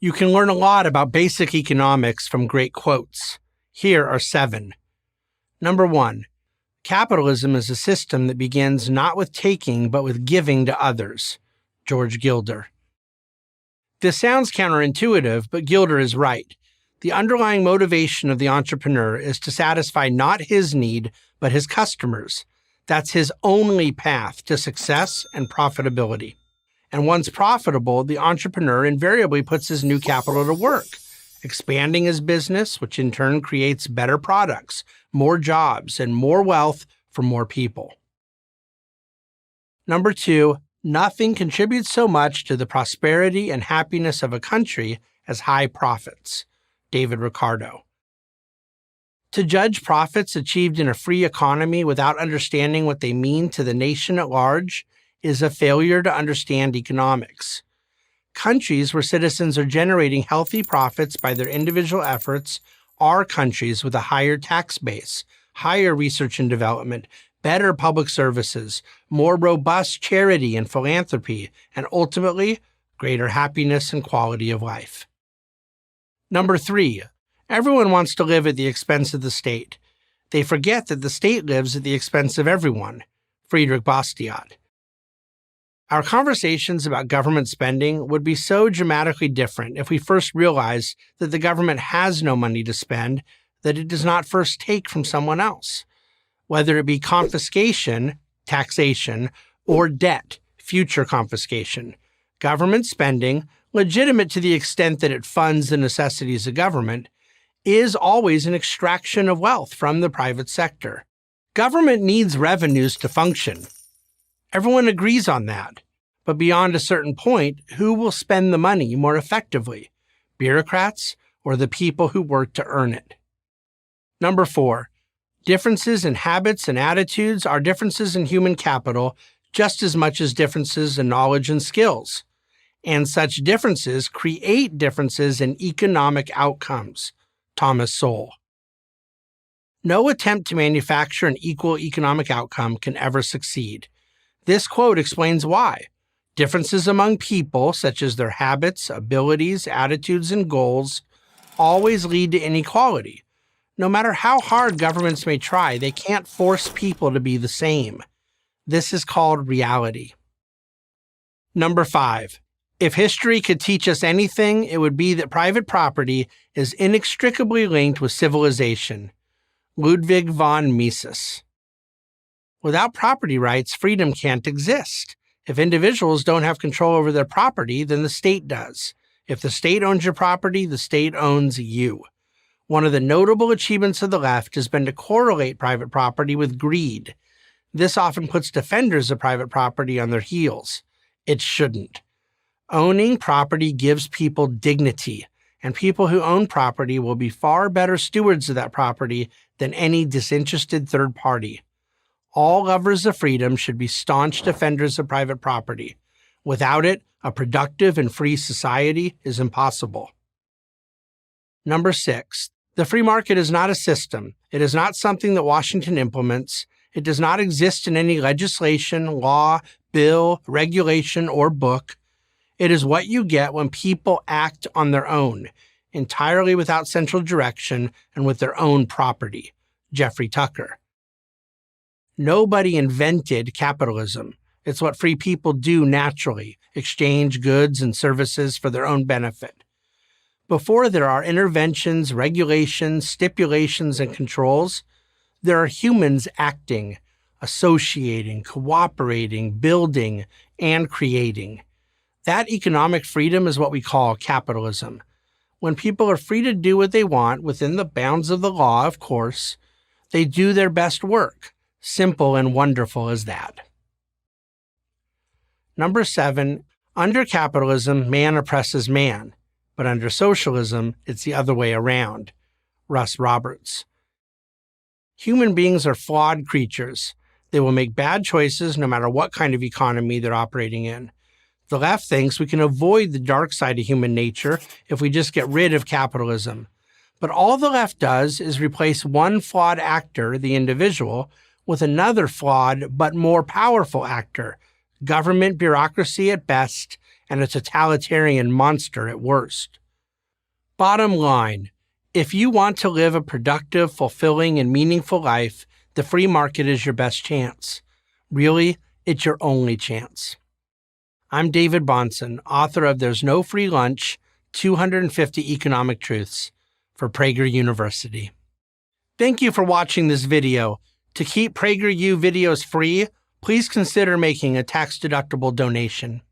You can learn a lot about basic economics from great quotes. Here are 7. Number 1. Capitalism is a system that begins not with taking, but with giving to others. George Gilder. This sounds counterintuitive, but Gilder is right. The underlying motivation of the entrepreneur is to satisfy not his need, but his customers. That's his only path to success and profitability. And once profitable, the entrepreneur invariably puts his new capital to work, expanding his business, which in turn creates better products, more jobs, and more wealth for more people. Number 2, nothing contributes so much to the prosperity and happiness of a country as high profits. David Ricardo. To judge profits achieved in a free economy without understanding what they mean to the nation at large is a failure to understand economics. Countries where citizens are generating healthy profits by their individual efforts are countries with a higher tax base, higher research and development, better public services, more robust charity and philanthropy, and ultimately, greater happiness and quality of life. Number 3, everyone wants to live at the expense of the state. They forget that the state lives at the expense of everyone. Friedrich Bastiat. Our conversations about government spending would be so dramatically different if we first realized that the government has no money to spend that it does not first take from someone else. Whether it be confiscation, taxation, or debt, future confiscation, government spending, legitimate to the extent that it funds the necessities of government, is always an extraction of wealth from the private sector. Government needs revenues to function. Everyone agrees on that. But beyond a certain point, who will spend the money more effectively? Bureaucrats or the people who work to earn it? Number 4, differences in habits and attitudes are differences in human capital just as much as differences in knowledge and skills. And such differences create differences in economic outcomes. Thomas Sowell. No attempt to manufacture an equal economic outcome can ever succeed. This quote explains why. Differences among people, such as their habits, abilities, attitudes, and goals, always lead to inequality. No matter how hard governments may try, they can't force people to be the same. This is called reality. Number 5. If history could teach us anything, it would be that private property is inextricably linked with civilization. Ludwig von Mises. Without property rights, freedom can't exist. If individuals don't have control over their property, then the state does. If the state owns your property, the state owns you. One of the notable achievements of the left has been to correlate private property with greed. This often puts defenders of private property on their heels. It shouldn't. Owning property gives people dignity, and people who own property will be far better stewards of that property than any disinterested third party. All lovers of freedom should be staunch defenders of private property. Without it, a productive and free society is impossible. Number 6. The free market is not a system. It is not something that Washington implements. It does not exist in any legislation, law, bill, regulation, or book. It is what you get when people act on their own, entirely without central direction and with their own property. Jeffrey Tucker. Nobody invented capitalism. It's what free people do naturally, exchange goods and services for their own benefit. Before there are interventions, regulations, stipulations, and controls, there are humans acting, associating, cooperating, building, and creating. That economic freedom is what we call capitalism. When people are free to do what they want within the bounds of the law, of course, they do their best work. Simple and wonderful as that. Number 7, under capitalism, man oppresses man, but under socialism, it's the other way around. Russ Roberts. Human beings are flawed creatures. They will make bad choices no matter what kind of economy they're operating in. The left thinks we can avoid the dark side of human nature if we just get rid of capitalism. But all the left does is replace one flawed actor, the individual, with another flawed but more powerful actor, government bureaucracy at best and a totalitarian monster at worst. Bottom line, if you want to live a productive, fulfilling, and meaningful life, the free market is your best chance. Really, it's your only chance. I'm David Bahnsen, author of There's No Free Lunch, 250 Economic Truths for Prager University. Thank you for watching this video. To keep PragerU videos free, please consider making a tax-deductible donation.